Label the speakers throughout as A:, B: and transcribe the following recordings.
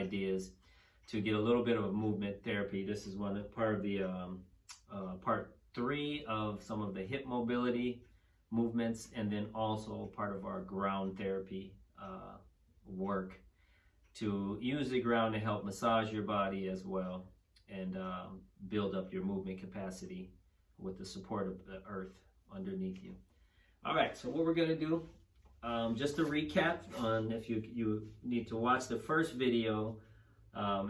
A: ideas to get a little bit of movement therapy. This is part of the part 3 of some of the hip mobility movements, and then also part of our ground therapy work to use the ground to help massage your body as well, and build up your movement capacity with the support of the earth underneath you. All right, so what we're gonna do, just to recap on, if you need to watch the first video,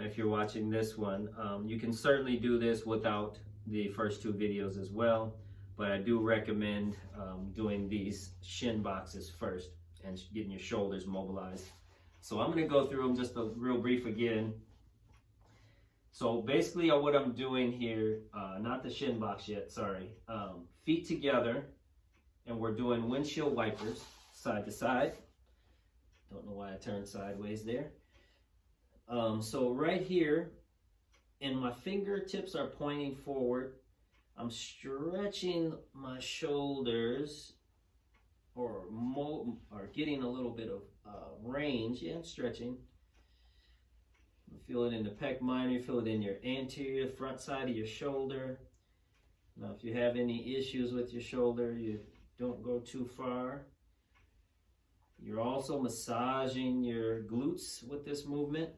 A: if you're watching this one, you can certainly do this without the first 2 videos as well, but I do recommend doing these shin boxes first and getting your shoulders mobilized. So I'm gonna go through them just a real brief again. So basically what I'm doing here, not the shin box yet, sorry, feet together, and we're doing windshield wipers side to side. Don't know why I turned sideways there. So right here, and my fingertips are pointing forward, I'm stretching my shoulders, or getting a little bit of range. Yeah, I'm stretching. Feel it in the pec minor, feel it in your anterior front side of your shoulder. Now, if you have any issues with your shoulder, you don't go too far. You're also massaging your glutes with this movement.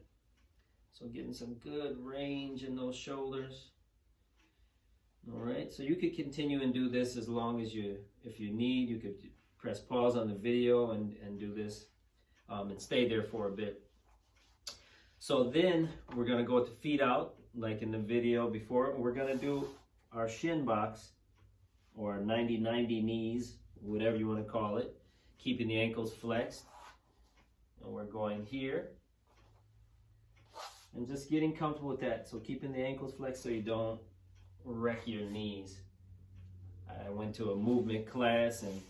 A: So getting some good range in those shoulders. All right, so you could continue and do this as long as if you need, you could press pause on the video and do this and stay there for a bit. So then we're gonna go with the feet out, like in the video before. We're gonna do our shin box, or 90-90 knees, whatever you wanna call it, keeping the ankles flexed. And we're going here, and just getting comfortable with that. So keeping the ankles flexed so you don't wreck your knees. I went to a movement class and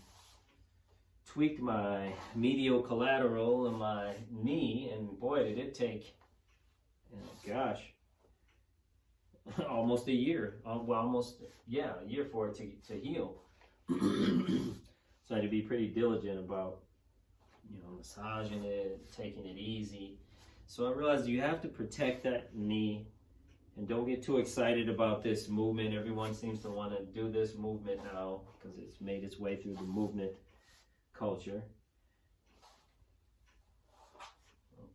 A: tweaked my medial collateral in my knee, and boy, did it take, gosh, almost a year. A year for it to heal. So I had to be pretty diligent about, massaging it, taking it easy. So I realized you have to protect that knee, and don't get too excited about this movement. Everyone seems to want to do this movement now because it's made its way through the movement culture.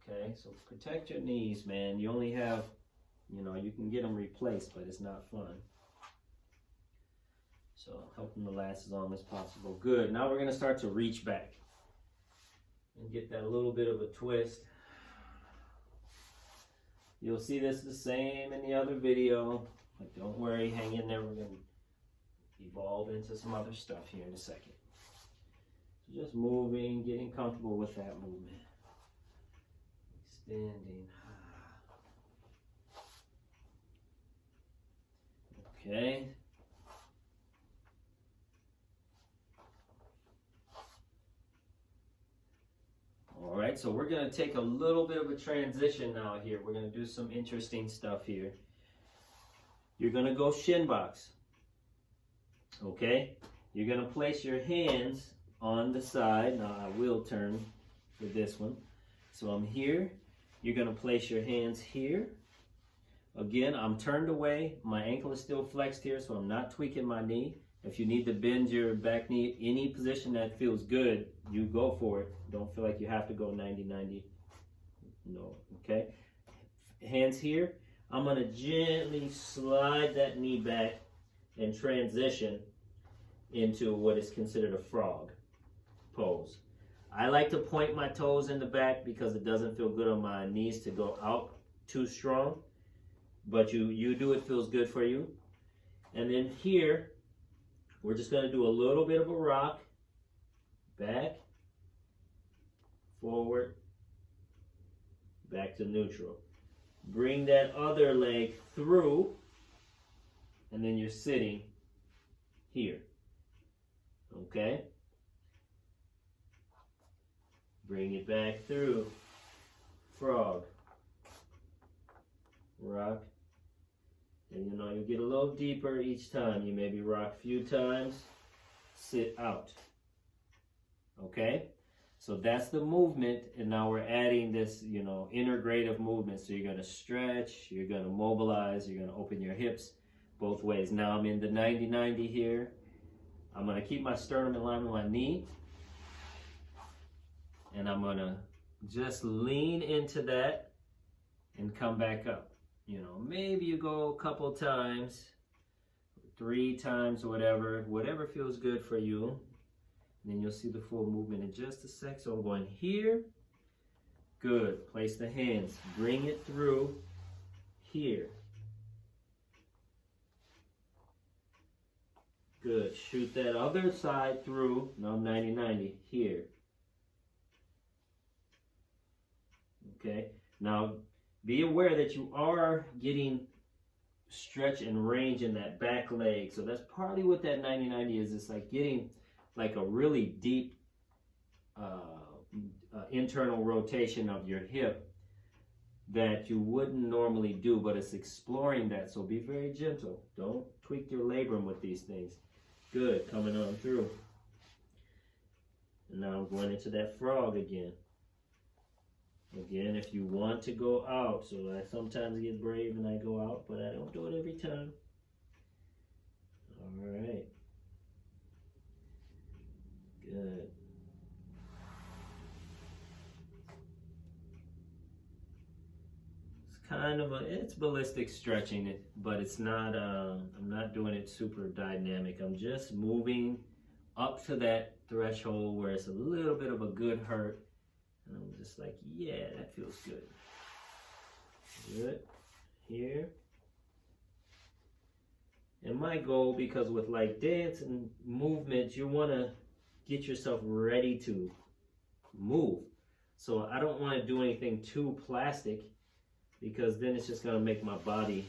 A: Okay, so protect your knees, man. You only have, you can get them replaced, but it's not fun. So help them to last as long as possible. Good, now we're gonna start to reach back and get that little bit of a twist. You'll see this the same in the other video, but don't worry, hang in there. We're gonna evolve into some other stuff here in a second. So just moving, getting comfortable with that movement. Extending. Okay. All right, so we're going to take a little bit of a transition now here. We're going to do some interesting stuff here. You're going to go shin box. Okay? You're going to place your hands on the side. Now I will turn for this one. So I'm here. You're going to place your hands here. Again, I'm turned away. My ankle is still flexed here, so I'm not tweaking my knee. If you need to bend your back knee, any position that feels good, you go for it. Don't feel like you have to go 90-90. No, okay? Hands here. I'm going to gently slide that knee back and transition into what is considered a frog pose. I like to point my toes in the back because it doesn't feel good on my knees to go out too strong. But you do it, feels good for you. And then here, we're just going to do a little bit of a rock. Back, forward, back to neutral. Bring that other leg through, and then you're sitting here. Okay? Bring it back through. Frog. Rock. And you get a little deeper each time. You maybe rock a few times. Sit out. Okay? So that's the movement, and now we're adding this, you know, integrative movement. So you're going to stretch, you're going to mobilize, you're going to open your hips both ways. Now I'm in the 90-90 here. I'm going to keep my sternum in line with my knee, and I'm going to just lean into that and come back up. You know, maybe you go a couple times, 3 times, whatever feels good for you. And then you'll see the full movement in just a sec. So I'm going here. Good. Place the hands. Bring it through here. Good. Shoot that other side through. Now 90-90 here. Okay. Now be aware that you are getting stretch and range in that back leg. So that's partly what that 90-90 is. It's like getting like a really deep internal rotation of your hip that you wouldn't normally do, but it's exploring that. So be very gentle. Don't tweak your labrum with these things. Good, coming on through. And now I'm going into that frog again. Again, if you want to go out, so I sometimes get brave and I go out, but I don't do it every time. All right. Good. It's kind of it's ballistic stretching, but it's not, I'm not doing it super dynamic. I'm just moving up to that threshold where it's a little bit of a good hurt. And I'm just like, yeah, that feels good. Good. Here. And my goal, because with like dance and movement, you want to get yourself ready to move. So I don't want to do anything too plastic, because then it's just going to make my body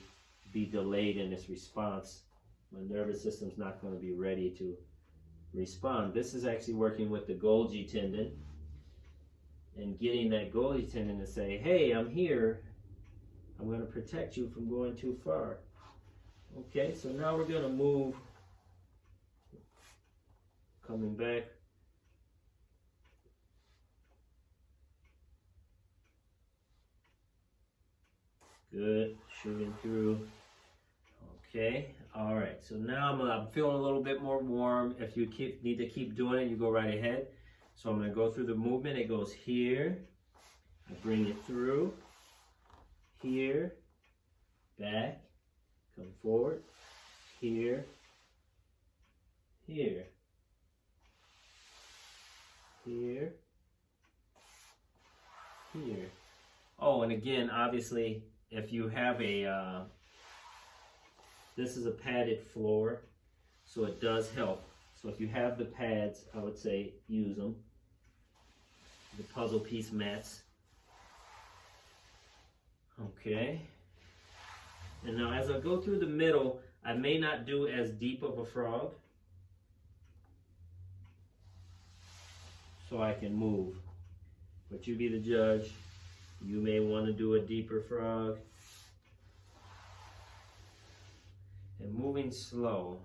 A: be delayed in its response. My nervous system's not going to be ready to respond. This is actually working with the Golgi tendon and getting that Golgi tendon to say, hey, I'm here. I'm going to protect you from going too far. Okay, so now we're going to move. Coming back. Good, shooting through. Okay, all right. So now I'm feeling a little bit more warm. If you need to keep doing it, you go right ahead. So I'm going to go through the movement. It goes here. I bring it through. Here. Back. Come forward. Here. Here. Here. Here. Oh, and again, obviously, if you have a, this is a padded floor, so it does help. So if you have the pads, I would say use them. The puzzle piece mats. Okay. And now as I go through the middle, I may not do as deep of a frog, so I can move. But you be the judge. You may want to do a deeper frog. And moving slow.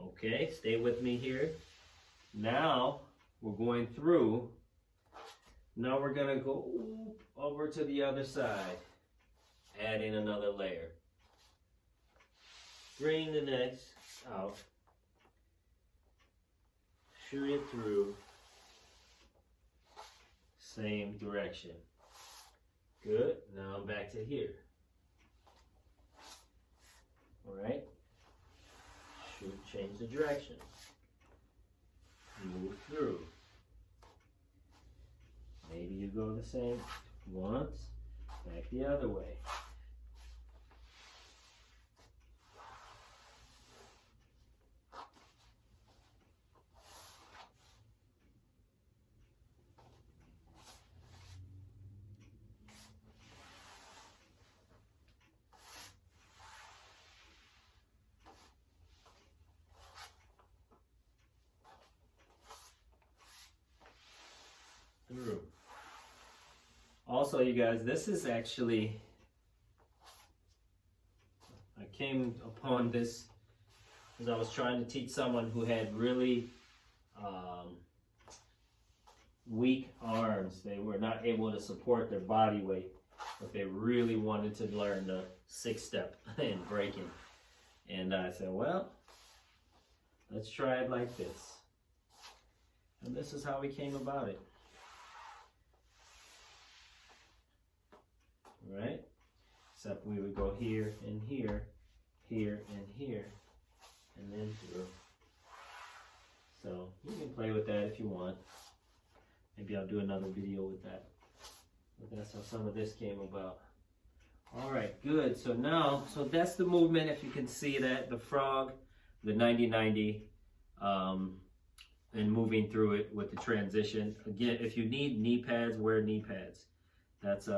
A: Okay, stay with me here. Now we're going through. Now we're going to go over to the other side. Add in another layer. Bring the next out. Shoot it through. Same direction. Good. Now I'm back to here. All right. Shoot, change the direction. Move through. Maybe you go the same once, back the other way. Through. Also, you guys, this is actually, I came upon this because I was trying to teach someone who had really weak arms. They were not able to support their body weight, but they really wanted to learn the 6-step in breaking. And I said, well, let's try it like this. And this is how we came about it. Right? Except we would go here and here, here and here, and then through. So you can play with that if you want. Maybe I'll do another video with that. But that's how some of this came about. All right, good. So now, so that's the movement. If you can see that, the frog, the 90-90, and moving through it with the transition. Again, if you need knee pads, wear knee pads. That's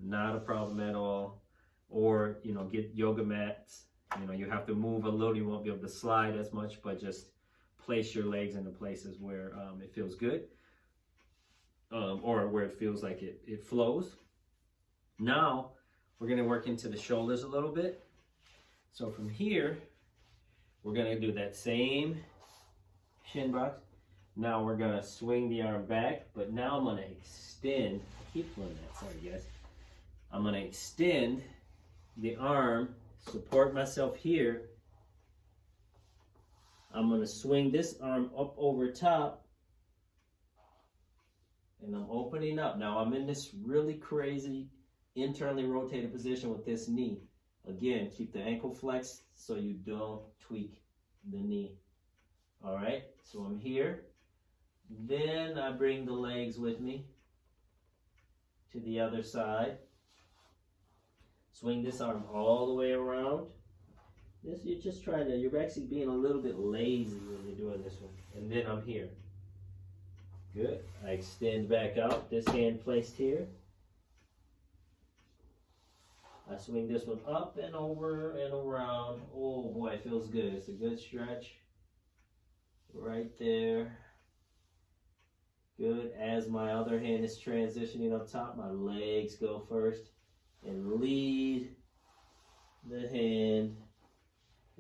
A: not a problem at all. Or, you know, get yoga mats. You know, you have to move a little. You won't be able to slide as much, but just place your legs in the places where it feels good. Or where it feels like it flows. Now, we're going to work into the shoulders a little bit. So from here, we're going to do that same shin box. Now we're going to swing the arm back, but now I'm going to extend. I keep doing that, sorry guys. I'm going to extend the arm, support myself here. I'm going to swing this arm up over top, and I'm opening up. Now I'm in this really crazy internally rotated position with this knee. Again, keep the ankle flexed so you don't tweak the knee. All right, so I'm here. Then I bring the legs with me to the other side. Swing this arm all the way around. This, you're just trying to, you're actually being a little bit lazy when you're doing this one. And then I'm here. Good. I extend back out, this hand placed here. I swing this one up and over and around. Oh boy, it feels good. It's a good stretch. Right there. Good. As my other hand is transitioning up top, my legs go first and lead the hand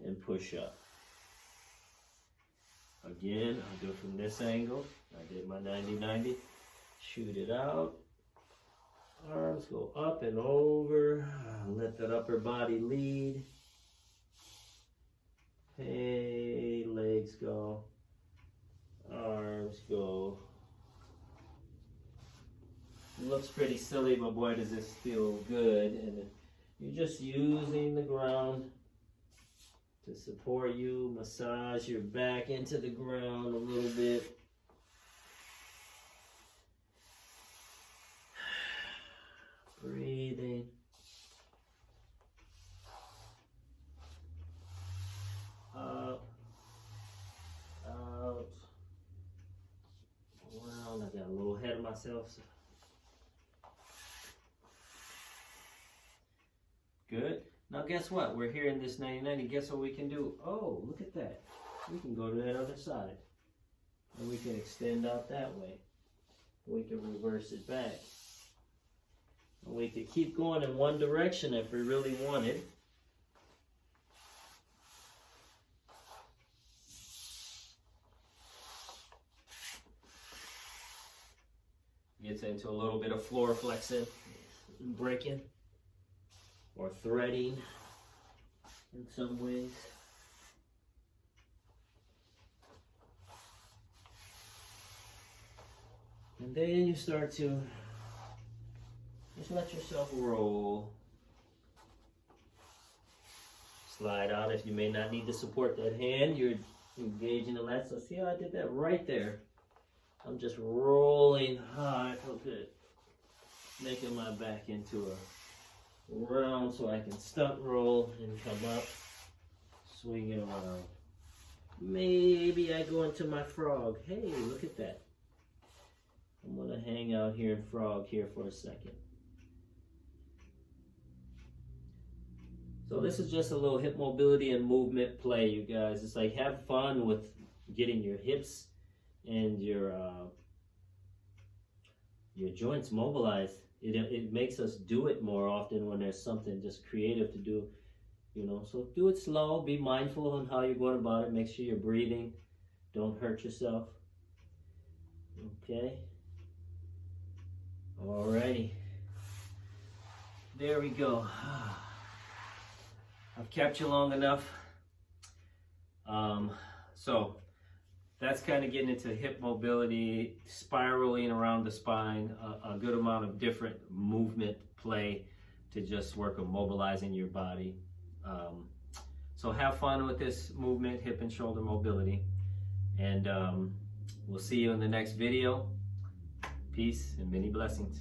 A: and push up. Again, I'll do it from this angle. I did my 90-90. Shoot it out. Arms go up and over. Let that upper body lead. Hey, legs go. Arms go. It looks pretty silly, but boy, does this feel good. And you're just using the ground to support you. Massage your back into the ground a little bit. Breathing. Up. Out. Around. I got a little ahead of myself. So. Good. Now guess what? We're here in this 90-90. Guess what we can do? Oh, look at that. We can go to that other side. And we can extend out that way. We can reverse it back. And we could keep going in one direction if we really wanted. Gets into a little bit of floor flexing, breaking, or threading in some ways. And then you start to just let yourself roll. Slide out if you may not need to support that hand. You're engaging the lat. So see how I did that right there? I'm just rolling high. Feel good. Making my back into a round so I can stunt roll and come up. Swing it around. Maybe I go into my frog. Hey, look at that. I'm going to hang out here in frog here for a second. So this is just a little hip mobility and movement play, you guys. It's like have fun with getting your hips and your joints mobilized. It makes us do it more often when there's something just creative to do.
B: you know. So do it slow, be mindful on how you're going about it, make sure you're breathing, don't hurt yourself. Okay. Alrighty. There we go. I've kept you long enough. So that's kind of getting into hip mobility, spiraling around the spine, a good amount of different movement play to just work on mobilizing your body. So have fun with this movement, hip and shoulder mobility. And we'll see you in the next video. Peace and many blessings.